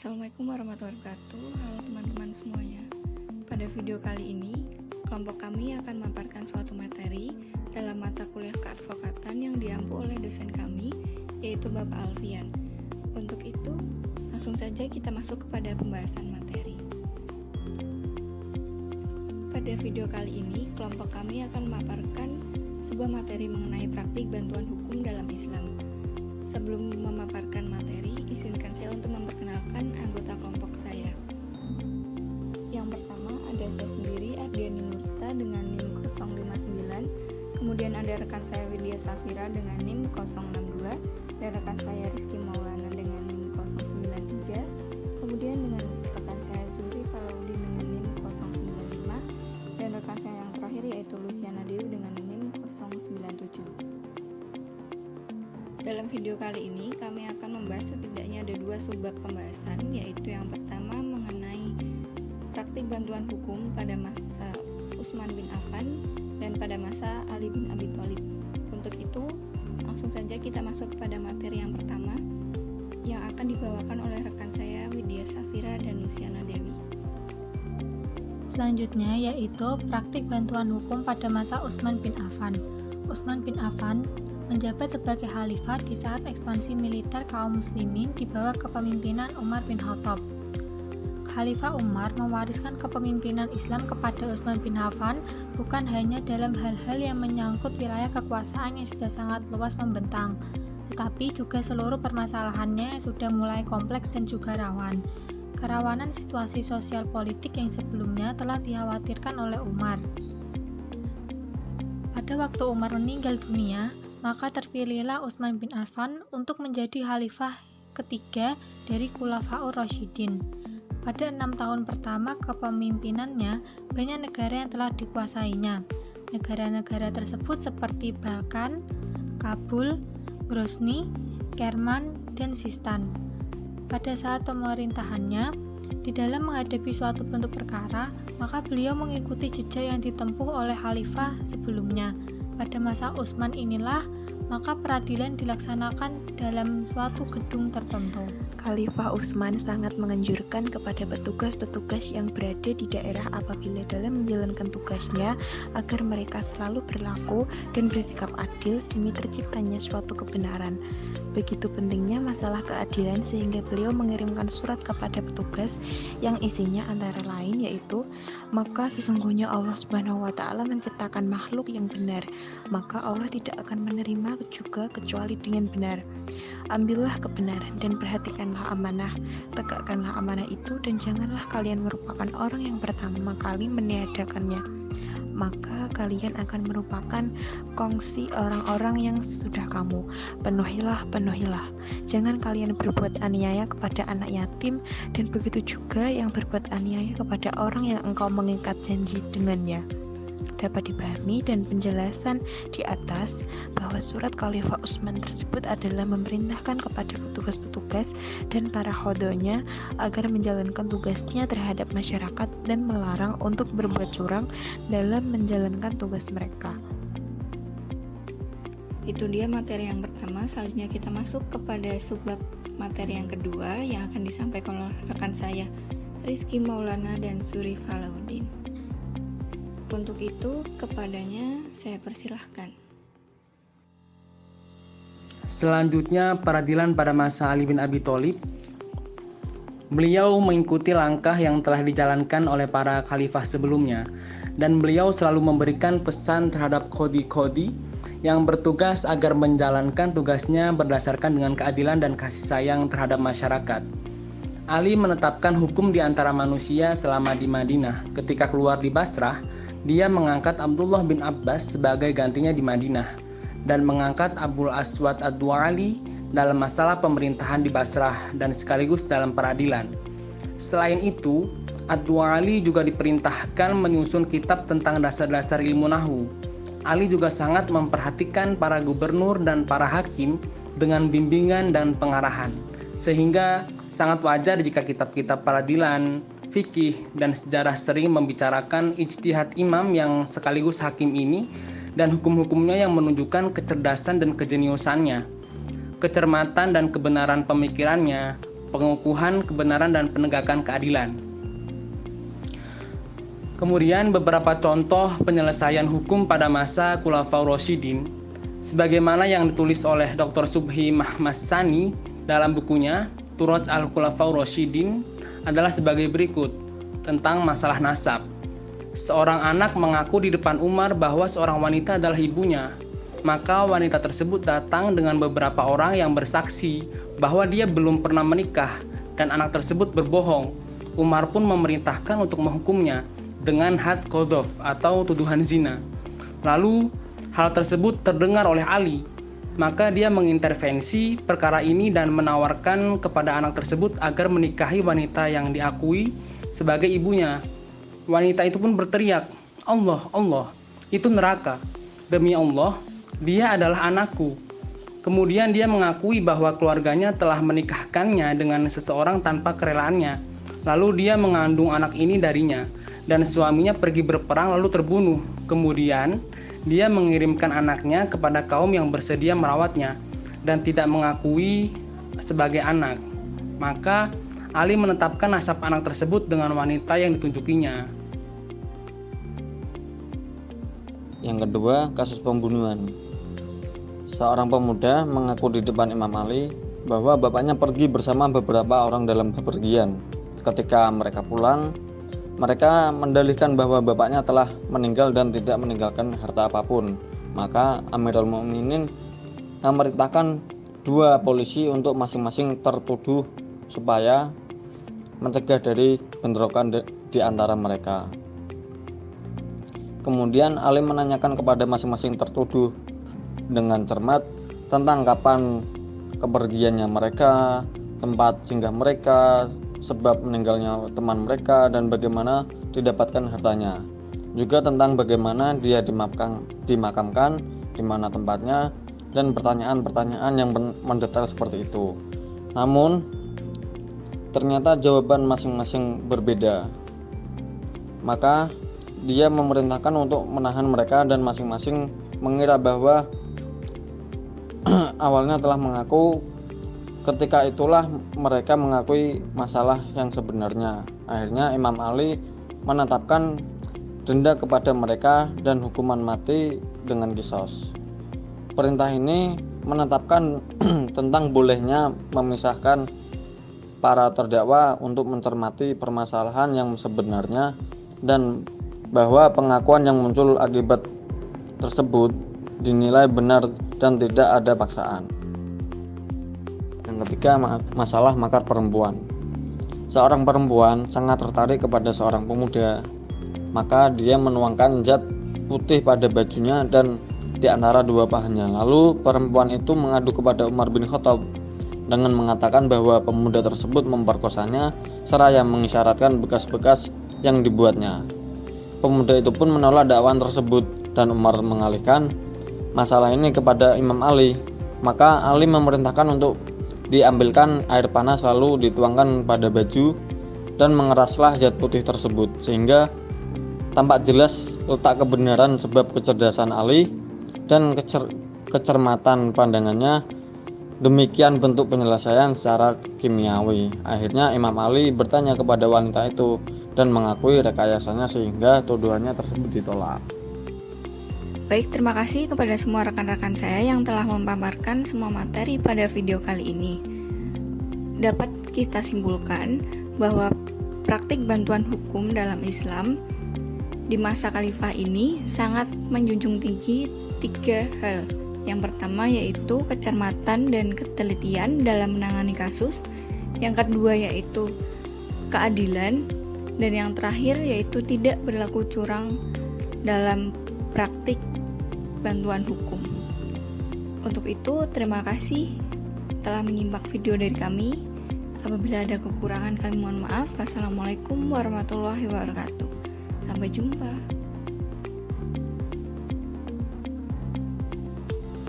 Assalamualaikum warahmatullahi wabarakatuh. Halo teman-teman semuanya. Pada video kali ini, kelompok kami akan memaparkan suatu materi dalam mata kuliah keadvokatan yang diampu oleh dosen kami, yaitu Bapak Alfian. Untuk itu, langsung saja kita masuk kepada pembahasan materi. Pada video kali ini, kelompok kami akan memaparkan sebuah materi mengenai praktik bantuan hukum dalam Islam. Sebelum memaparkan materi, izinkan saya untuk memperkenalkan anggota kelompok saya. Yang pertama ada saya sendiri, Ardiani Nurta dengan NIM 059, kemudian ada rekan saya Widya Safira dengan NIM 062, dan rekan saya Rizky Maulana dengan NIM 093, kemudian dengan rekan saya Zuri Falaudin dengan NIM 095, dan rekan saya yang terakhir yaitu Luciana Dewi dengan NIM 097. Dalam video kali ini, kami akan membahas setidaknya ada dua subbab pembahasan, yaitu yang pertama mengenai praktik bantuan hukum pada masa Utsman bin Affan dan pada masa Ali bin Abi Thalib. Untuk itu, langsung saja kita masuk pada materi yang pertama, yang akan dibawakan oleh rekan saya Widya Safira dan Luciana Dewi. Selanjutnya yaitu praktik bantuan hukum pada masa Utsman bin Affan. Utsman bin Affan menjabat sebagai khalifah di saat ekspansi militer kaum muslimin di bawah kepemimpinan Umar bin Khattab. Khalifah Umar mewariskan kepemimpinan Islam kepada Utsman bin Affan bukan hanya dalam hal-hal yang menyangkut wilayah kekuasaan yang sudah sangat luas membentang, tetapi juga seluruh permasalahannya yang sudah mulai kompleks dan juga rawan. Kerawanan situasi sosial politik yang sebelumnya telah dikhawatirkan oleh Umar. Pada waktu Umar meninggal dunia, maka terpilihlah Utsman bin Affan untuk menjadi khalifah ketiga dari Khulafaur Rasyidin. Pada 6 tahun pertama kepemimpinannya, banyak negara yang telah dikuasainya. Negara-negara tersebut seperti Balkan, Kabul, Grozny, Kerman, dan Sistan. Pada saat pemerintahannya, di dalam menghadapi suatu bentuk perkara, maka beliau mengikuti jejak yang ditempuh oleh khalifah sebelumnya. Pada masa Utsman inilah, maka peradilan dilaksanakan dalam suatu gedung tertentu. Khalifah Utsman sangat menganjurkan kepada petugas-petugas yang berada di daerah apabila dalam menjalankan tugasnya agar mereka selalu berlaku dan bersikap adil demi terciptanya suatu kebenaran. Begitu pentingnya masalah keadilan sehingga beliau mengirimkan surat kepada petugas yang isinya antara lain yaitu, maka sesungguhnya Allah Subhanahu wa Ta'ala menciptakan makhluk yang benar, maka Allah tidak akan menerima juga kecuali dengan benar. Ambillah kebenaran dan perhatikanlah amanah, tegakkanlah amanah itu dan janganlah kalian merupakan orang yang pertama kali meniadakannya, maka kalian akan merupakan kongsi orang-orang yang sesudah kamu. Penuhilah. Jangan kalian berbuat aniaya kepada anak yatim, dan begitu juga yang berbuat aniaya kepada orang yang engkau mengikat janji dengannya. Dapat dipahami dan penjelasan di atas bahwa surat Khalifah Utsman tersebut adalah memerintahkan kepada petugas-petugas dan para khodonya agar menjalankan tugasnya terhadap masyarakat dan melarang untuk berbuat curang dalam menjalankan tugas mereka. Itu dia materi yang pertama. Selanjutnya kita masuk kepada subbab materi yang kedua yang akan disampaikan oleh rekan saya Rizky Maulana dan Zuri Falaudin. Untuk itu, kepadanya saya persilahkan. Selanjutnya, peradilan pada masa Ali bin Abi Thalib. Beliau mengikuti langkah yang telah dijalankan oleh para khalifah sebelumnya, dan beliau selalu memberikan pesan terhadap khodi-khodi yang bertugas agar menjalankan tugasnya berdasarkan dengan keadilan dan kasih sayang terhadap masyarakat. Ali menetapkan hukum di antara manusia selama di Madinah. Ketika keluar di Basrah, dia mengangkat Abdullah bin Abbas sebagai gantinya di Madinah dan mengangkat Abul Aswad Ad-Du'ali dalam masalah pemerintahan di Basrah dan sekaligus dalam peradilan. Selain itu, Ad-Du'ali juga diperintahkan menyusun kitab tentang dasar-dasar ilmu nahwu. Ali juga sangat memperhatikan para gubernur dan para hakim dengan bimbingan dan pengarahan, sehingga sangat wajar jika kitab-kitab peradilan, fikih, dan sejarah sering membicarakan ijtihad imam yang sekaligus hakim ini dan hukum-hukumnya yang menunjukkan kecerdasan dan kejeniusannya, kecermatan dan kebenaran pemikirannya, pengukuhan kebenaran dan penegakan keadilan. Kemudian beberapa contoh penyelesaian hukum pada masa Khulafaur Rasyidin sebagaimana yang ditulis oleh Dr. Subhi Mahmasani dalam bukunya Turaj al-Khulafaur Rasyidin adalah sebagai berikut tentang masalah nasab. Seorang anak mengaku di depan Umar bahwa seorang wanita adalah ibunya. Maka wanita tersebut datang dengan beberapa orang yang bersaksi bahwa dia belum pernah menikah dan anak tersebut berbohong. Umar pun memerintahkan untuk menghukumnya dengan had qadhaf atau tuduhan zina. Lalu hal tersebut terdengar oleh Ali. Maka dia mengintervensi perkara ini dan menawarkan kepada anak tersebut agar menikahi wanita yang diakui sebagai ibunya. Wanita itu pun berteriak, Allah, Allah, itu neraka. Demi Allah, dia adalah anakku. Kemudian dia mengakui bahwa keluarganya telah menikahkannya dengan seseorang tanpa kerelaannya. Lalu dia mengandung anak ini darinya, dan suaminya pergi berperang lalu terbunuh. Kemudian dia mengirimkan anaknya kepada kaum yang bersedia merawatnya dan tidak mengakui sebagai anak. Maka Ali menetapkan nasab anak tersebut dengan wanita yang ditunjukinya. Yang kedua, kasus pembunuhan. Seorang pemuda mengaku di depan Imam Ali bahwa bapaknya pergi bersama beberapa orang dalam bepergian. Ketika mereka pulang, mereka mendalihkan bahwa bapaknya telah meninggal dan tidak meninggalkan harta apapun. Maka Amirul Mukminin memerintahkan 2 polisi untuk masing-masing tertuduh supaya mencegah dari bentrokan di antara mereka. Kemudian Ali menanyakan kepada masing-masing tertuduh dengan cermat tentang kapan kepergiannya mereka, tempat singgah mereka, sebab meninggalnya teman mereka, dan bagaimana didapatkan hartanya. Juga tentang bagaimana dia dimakamkan, di mana tempatnya, dan pertanyaan-pertanyaan yang mendetail seperti itu. Namun ternyata jawaban masing-masing berbeda. Maka dia memerintahkan untuk menahan mereka dan masing-masing mengira bahwa awalnya telah mengaku. Ketika itulah mereka mengakui masalah yang sebenarnya. Akhirnya Imam Ali menetapkan denda kepada mereka dan hukuman mati dengan qisas. Perintah ini menetapkan tentang bolehnya memisahkan para terdakwa untuk mencermati permasalahan yang sebenarnya dan bahwa pengakuan yang muncul akibat tersebut dinilai benar dan tidak ada paksaan. Yang ketiga, masalah makar perempuan. Seorang perempuan sangat tertarik kepada seorang pemuda, maka dia menuangkan zat putih pada bajunya dan di antara 2 pahannya. Lalu perempuan itu mengadu kepada Umar bin Khattab dengan mengatakan bahwa pemuda tersebut memperkosanya seraya mengisyaratkan bekas-bekas yang dibuatnya. Pemuda itu pun menolak dakwaan tersebut dan Umar mengalihkan masalah ini kepada Imam Ali. Maka Ali memerintahkan untuk diambilkan air panas lalu dituangkan pada baju dan mengeraslah zat putih tersebut sehingga tampak jelas letak kebenaran sebab kecerdasan Ali dan kecermatan pandangannya. Demikian bentuk penyelesaian secara kimiawi. Akhirnya Imam Ali bertanya kepada wanita itu dan mengakui rekayasanya sehingga tuduhannya tersebut ditolak. Baik, terima kasih kepada semua rekan-rekan saya yang telah memaparkan semua materi pada video kali ini. Dapat kita simpulkan bahwa praktik bantuan hukum dalam Islam di masa khalifah ini sangat menjunjung tinggi 3 hal. Yang pertama yaitu kecermatan dan ketelitian dalam menangani kasus. Yang kedua yaitu keadilan. Dan yang terakhir yaitu tidak berlaku curang dalam praktik bantuan hukum. Untuk itu, terima kasih telah menyimak video dari kami. Apabila ada kekurangan kami mohon maaf. Wassalamualaikum warahmatullahi wabarakatuh. Sampai jumpa.